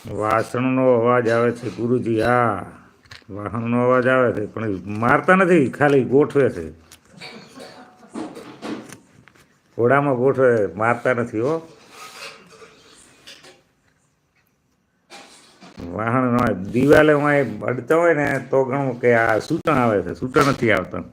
વાસણનો અવાજ આવે છે ગુરુજી. હા, વાસણનો અવાજ આવે છે પણ મારતા નથી, ખાલી ગોઠવે છે. ઘોડામાં ગોઠવે, મારતા નથી હો. વાહણ દિવાલે અડતા હોય ને તો ઘણું કે આ સૂટણ આવે છે, સૂટણ નથી આવતા.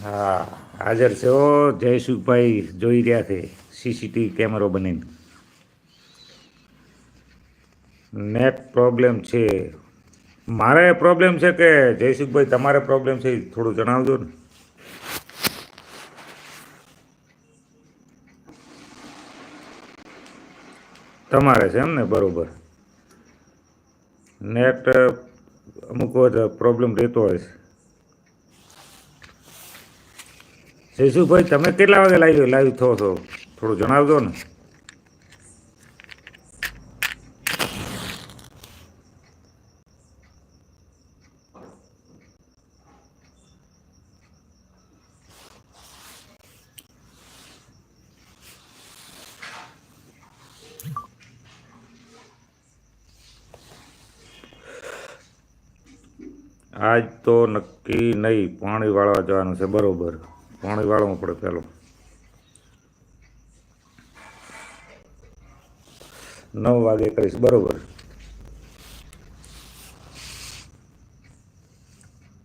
હા, હાજર છે હો. જયસુખભાઈ જોઈ રહ્યા છે સીસીટીવી કેમેરો બનીને. નેટ પ્રોબ્લેમ છે. મારે પ્રોબ્લેમ છે કે જયસુખભાઈ તમારે પ્રોબ્લેમ છે, થોડું જણાવજો ને. તમારે છે એમ ને, બરાબર. નેટ અમુક વખત પ્રોબ્લેમ રહેતો હોય છે. જયસુખભાઈ તમે કેટલા વાગે લાઈવ થો છો, થોડું જણાવજો ને. આજ તો નક્કી નહીં, પાણી વાળવા જવાનું છે. બરાબર, પાણી વાળવું પડે પેલો. 9 વાગે કરીશ, બરાબર.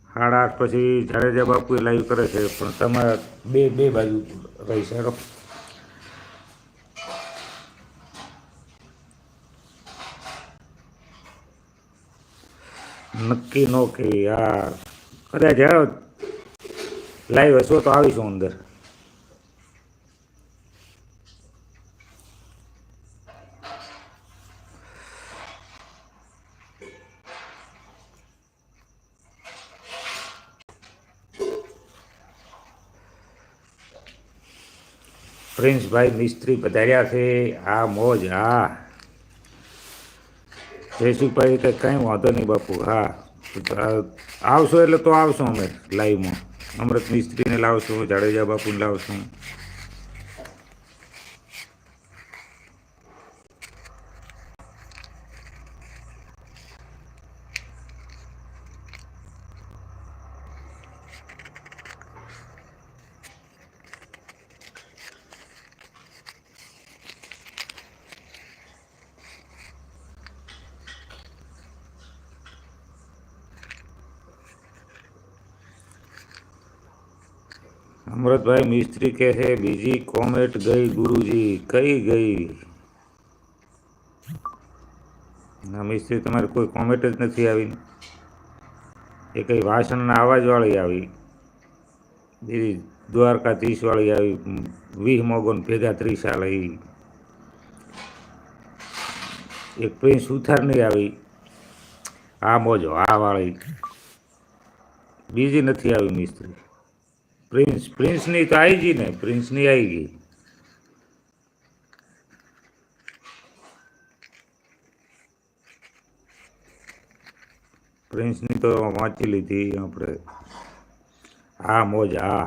8:30 પછી જાડેજા બાપુ લાઈવ કરે છે, પણ તમારે બે બાજુ રહી છે. નક્કી નો કે યાર, કદાચ લાઈવ હશો તો આવીશું અંદર. પ્રિન્સભાઈ મિસ્ત્રી પધાર્યા છે. આ મોજ. હા, જયસુખભાઈ કે કંઈ વાંધો નહીં બાપુ. હા, આવશો એટલે તો આવશું અમે લાઈવમાં. અમૃત મિસ્ત્રીને લાવશું, જાડેજા બાપુને લાવશું. અમૃતભાઈ મિસ્ત્રી કહે છે બીજી કોમેન્ટ ગઈ ગુરુજી. કઈ ગઈ? ના મિસ્ત્રી, તમારે કોઈ કોમેન્ટ જ નથી આવી. એ કઈ વાસણના અવાજવાળી આવી, બીજી દ્વારકાધીશવાળી આવી, 20 મોગન ભેગા 30 આલે એ. એક પ્રિન્સ ઉથારની આવી, આ મોજો આ વાળી. બીજી નથી આવી મિસ્ત્રી. પ્રિન્સની તો આવી ગઈ ને, પ્રિન્સની આવી ગઈ. પ્રિન્સની તો વાંચી લીધી આપણે. હા મોજ. હા,